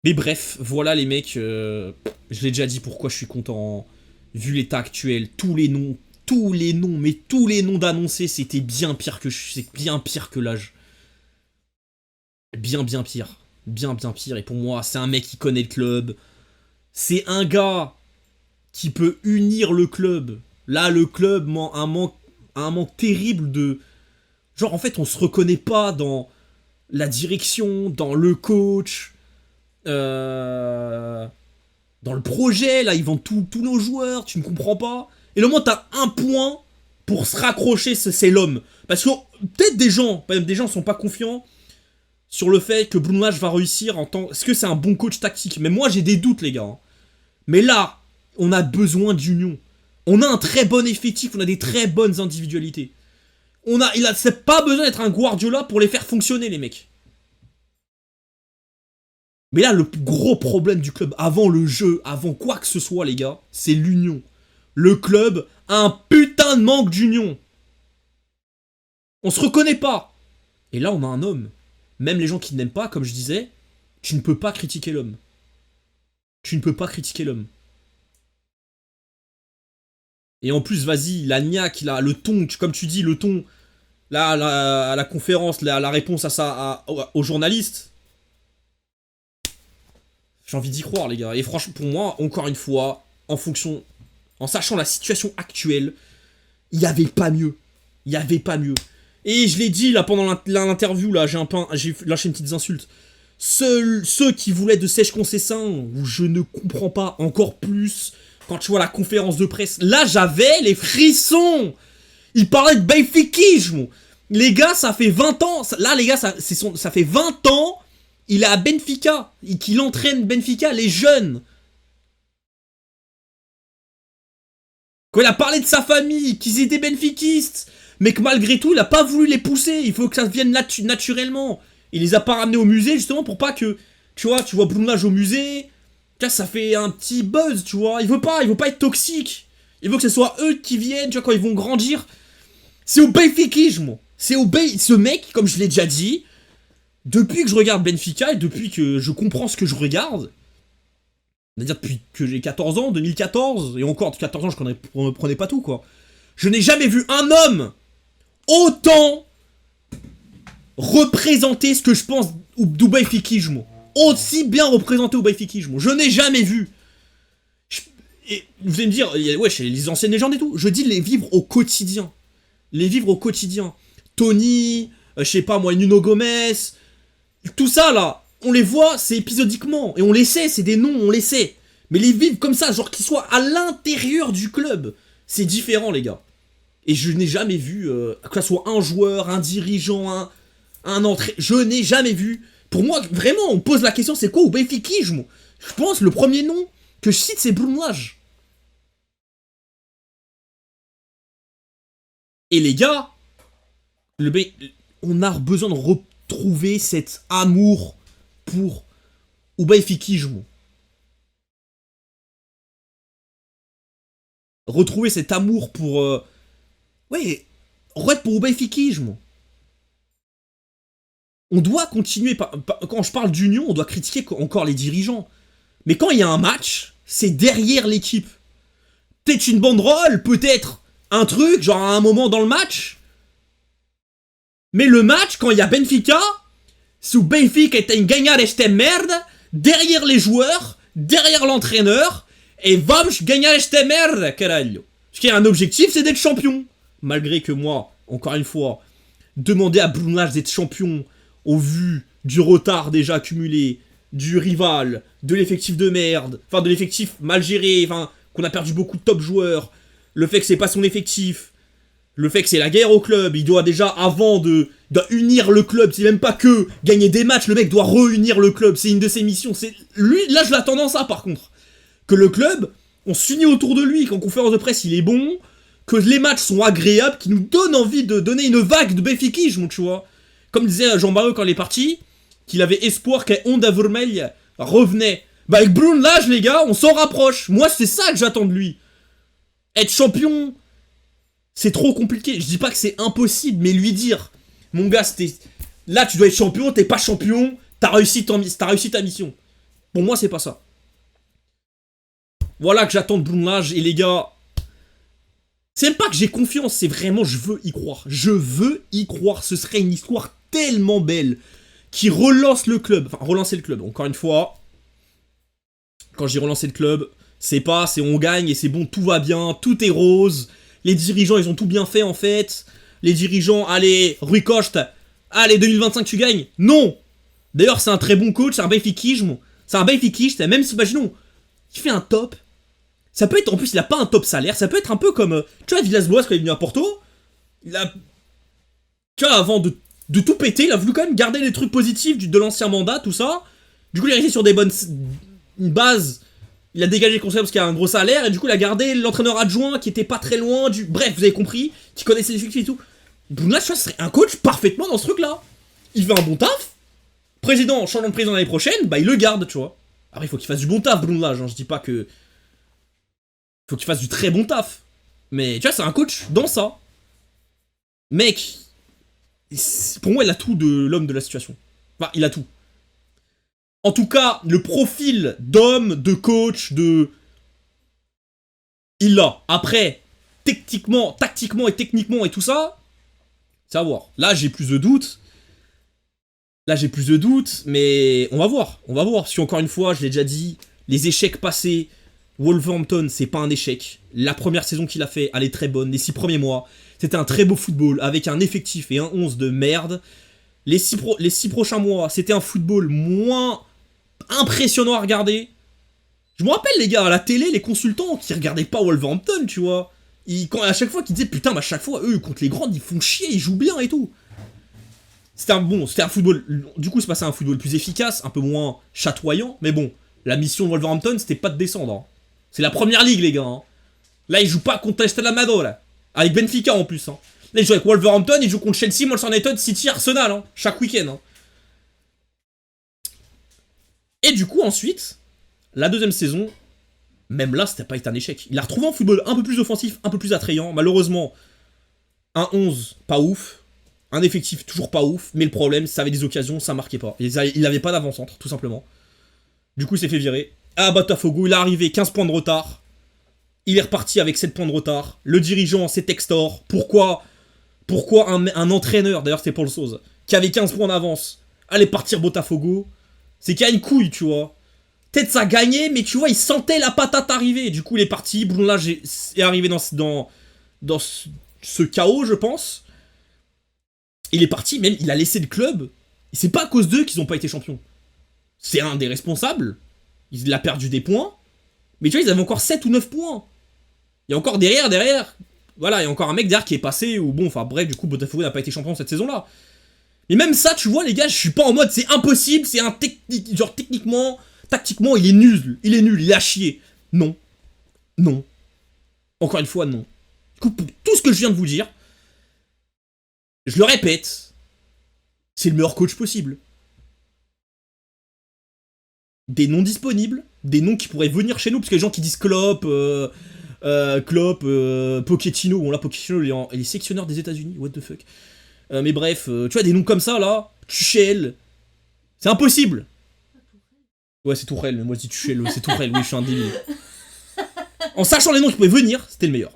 Mais bref, voilà les mecs, je l'ai déjà dit pourquoi je suis content. Vu l'état actuel, mais tous les noms d'annoncés, c'était bien pire que c'est bien pire que l'âge. Bien pire. Bien pire. Et pour moi, c'est un mec qui connaît le club. C'est un gars qui peut unir le club. Là, le club a un manque terrible de... Genre, en fait, on se reconnaît pas dans la direction, dans le coach, dans le projet. Là, ils vendent tous nos joueurs, tu ne comprends pas. Et le moment, t'as un point pour se raccrocher, c'est l'homme. Parce que peut-être des gens sont pas confiants sur le fait que Bruno Lage va réussir en tant... Est-ce que c'est un bon coach tactique? Mais moi, j'ai des doutes, les gars. Mais là, on a besoin d'union. On a un très bon effectif, on a des très bonnes individualités. C'est pas besoin d'être un Guardiola pour les faire fonctionner, les mecs. Mais là, le gros problème du club, avant le jeu, avant quoi que ce soit, les gars, c'est l'union. Le club a un putain de manque d'union. On se reconnaît pas. Et là, on a un homme. Même les gens qui n'aiment pas, comme je disais, tu ne peux pas critiquer l'homme. Tu ne peux pas critiquer l'homme. Et en plus, vas-y, la niaque, le ton, comme tu dis, le ton, là, à la conférence, la réponse à ça, aux journalistes. J'ai envie d'y croire, les gars. Et franchement, pour moi, encore une fois, en sachant la situation actuelle, il n'y avait pas mieux. Il n'y avait pas mieux. Et je l'ai dit, là, pendant l'interview, là, j'ai lâché une petite insulte. Ceux qui voulaient de Sèche Concessin, où je ne comprends pas encore plus, quand tu vois la conférence de presse, là, j'avais les frissons. Il parlait de benfiquisme. Les gars, ça fait 20 ans. Là, les gars, ça fait 20 ans. Il est à Benfica. Qu'il entraîne Benfica, les jeunes. Quand il a parlé de sa famille, qu'ils étaient benfiquistes, mais que malgré tout, il a pas voulu les pousser. Il faut que ça vienne naturellement. Il les a pas ramenés au musée, justement, pour pas que... Tu vois Bruno Lage au musée... Ça fait un petit buzz, tu vois. Il veut pas être toxique. Il veut que ce soit eux qui viennent, tu vois, quand ils vont grandir. C'est au benfiquisme. Ce mec, comme je l'ai déjà dit, depuis que je regarde Benfica et depuis que je comprends ce que je regarde, c'est-à-dire depuis que j'ai 14 ans, 2014, et encore de 14 ans, je ne prenais pas tout, quoi. Je n'ai jamais vu un homme autant représenter ce que je pense du benfiquisme. Aussi bien représenté au benfiquisme. Je n'ai jamais vu. Et vous allez me dire, ouais, chez les anciennes légendes et tout. Je dis les vivre au quotidien. Les vivre au quotidien. Tony, je sais pas moi, Nuno Gomes, tout ça là, on les voit, c'est épisodiquement. Et on les sait, c'est des noms, on les sait. Mais les vivre comme ça, genre qu'ils soient à l'intérieur du club, c'est différent, les gars. Et je n'ai jamais vu, que ce soit un joueur, un dirigeant, un entraîneur, je n'ai jamais vu. Pour moi, vraiment, on pose la question, c'est quoi au benfiquisme? Je pense le premier nom que je cite, c'est Bruno Lage. Et les gars, on a besoin de retrouver cet amour pour o benfiquisme. Retrouver cet amour pour... ouais, pour o benfiquisme. On doit continuer, quand je parle d'union, on doit critiquer encore les dirigeants. Mais quand il y a un match, c'est derrière l'équipe. Peut-être une banderole, peut-être un truc, genre à un moment dans le match. Mais le match, quand il y a Benfica, si Benfica est une gagnare esta merda, derrière les joueurs, derrière l'entraîneur, et vamos ganhar esta merda, caralho. Parce qu'il y a un objectif, c'est d'être champion. Malgré que moi, encore une fois, demander à Bruno Lage d'être champion au vu du retard déjà accumulé, du rival, de l'effectif de merde, enfin de l'effectif mal géré, enfin qu'on a perdu beaucoup de top joueurs, le fait que c'est pas son effectif, le fait que c'est la guerre au club, il doit déjà, avant de unir le club, c'est même pas que gagner des matchs, le mec doit réunir le club, c'est une de ses missions, c'est lui, là je l'attends dans ça par contre, que le club, on s'unit autour de lui, qu'en conférence de presse il est bon, que les matchs sont agréables, qui nous donnent envie de donner une vague de benfiquisme, tu vois. Comme disait Jean-Barreux quand il est parti, qu'il avait espoir qu'un Onda Vermelha revenait. Bah avec Bruno Lage, les gars, on s'en rapproche. Moi, c'est ça que j'attends de lui. Être champion, c'est trop compliqué. Je dis pas que c'est impossible, mais lui dire, mon gars, là, tu dois être champion, t'es pas champion, t'as réussi ta mission. Pour moi, c'est pas ça. Voilà que j'attends de Blondage, et les gars... C'est même pas que j'ai confiance, c'est vraiment je veux y croire. Je veux y croire, ce serait une histoire tellement belle qui relance le club. Enfin, relancer le club, encore une fois. Quand j'ai relancé le club, c'est on gagne et c'est bon, tout va bien, tout est rose. Les dirigeants, ils ont tout bien fait en fait. Les dirigeants, allez, Rui Costa, allez, 2025 tu gagnes. Non. D'ailleurs, c'est un très bon coach, c'est un benfiquisme. C'est un benfiquiste, même si, imaginons, il fait un top. Ça peut être, en plus, il a pas un top salaire, ça peut être un peu comme, tu vois, Villas-Boas quand il est venu à Porto, il a, tu vois, avant de tout péter, il a voulu quand même garder les trucs positifs de l'ancien mandat, tout ça. Du coup, il est resté sur des bonnes bases, il a dégagé le conseil parce qu'il a un gros salaire, et du coup, il a gardé l'entraîneur adjoint qui était pas très loin du... Bref, vous avez compris, qui connaissait les effectifs et tout. Donc là, tu vois, ce serait un coach parfaitement dans ce truc-là. Il fait un bon taf, président, changeant de président l'année prochaine, bah il le garde, tu vois. Après, il faut qu'il fasse du bon taf, Blondage, hein, je dis pas que... Faut qu'il fasse du très bon taf. Mais tu vois, c'est un coach dans ça. Mec, pour moi, il a tout de l'homme de la situation. Enfin, il a tout. En tout cas, le profil d'homme, de coach, de... Il l'a. Après, tactiquement et techniquement et tout ça, c'est à voir. Là, j'ai plus de doutes. Mais on va voir. Parce qu'encore une fois, je l'ai déjà dit, les échecs passés... Wolverhampton, c'est pas un échec. La première saison qu'il a fait, elle est très bonne. Les 6 premiers mois, c'était un très beau football avec un effectif et un 11 de merde. Les 6 prochains mois, c'était un football moins impressionnant à regarder. Je me rappelle, les gars, à la télé, les consultants qui regardaient pas Wolverhampton, tu vois. À chaque fois qu'ils disaient, putain, mais à chaque fois, eux, contre les grands, ils font chier, ils jouent bien et tout. C'était un football. Du coup, c'est passé à un football plus efficace, un peu moins chatoyant. Mais bon, la mission de Wolverhampton, c'était pas de descendre. Hein. C'est la première ligue, les gars. Hein. Là, ils jouent pas contre Stade Amado, là. Avec Benfica, en plus. Hein. Là, ils jouent avec Wolverhampton, ils jouent contre Chelsea, Manchester United, City, Arsenal. Hein, chaque week-end. Hein. Et du coup, ensuite, la deuxième saison, même là, c'était pas été un échec. Il a retrouvé un football un peu plus offensif, un peu plus attrayant. Malheureusement, un 11, pas ouf. Un effectif, toujours pas ouf. Mais le problème, ça avait des occasions, ça marquait pas. Il avait pas d'avant-centre, tout simplement. Du coup, il s'est fait virer. À Botafogo, il est arrivé 15 points de retard. Il est reparti avec 7 points de retard. Le dirigeant, c'est Textor. Pourquoi un entraîneur, d'ailleurs c'était Paul Sauce, qui avait 15 points d'avance, allait partir Botafogo? C'est qu'il y a une couille, tu vois. Peut-être ça gagnait, mais tu vois, il sentait la patate arriver. Du coup, il est parti. Blondage est arrivé dans ce chaos, je pense. Il est parti, même, il a laissé le club. Et c'est pas à cause d'eux qu'ils n'ont pas été champions. C'est un des responsables. Il a perdu des points. Mais tu vois, ils avaient encore 7 ou 9 points. Il y a encore derrière. Voilà, il y a encore un mec derrière qui est passé. Ou bon, enfin bref, du coup, Botafogo n'a pas été champion cette saison-là. Mais même ça, tu vois, les gars, je suis pas en mode c'est impossible, c'est un technique. Genre, techniquement, tactiquement, il est nul. Il est à chier. Non. Encore une fois, non. Du coup, pour tout ce que je viens de vous dire, je le répète, c'est le meilleur coach possible. Des noms disponibles, des noms qui pourraient venir chez nous, parce que les gens qui disent Klopp, Pochettino, bon là Pochettino il est sectionneur des États-Unis, what the fuck. Mais bref, tu vois des noms comme ça là, Tuchel, c'est impossible. Ouais c'est Tourelle, mais moi je dis Tuchel, c'est Tourelle, oui je suis un débile. En sachant les noms qui pouvaient venir, c'était le meilleur.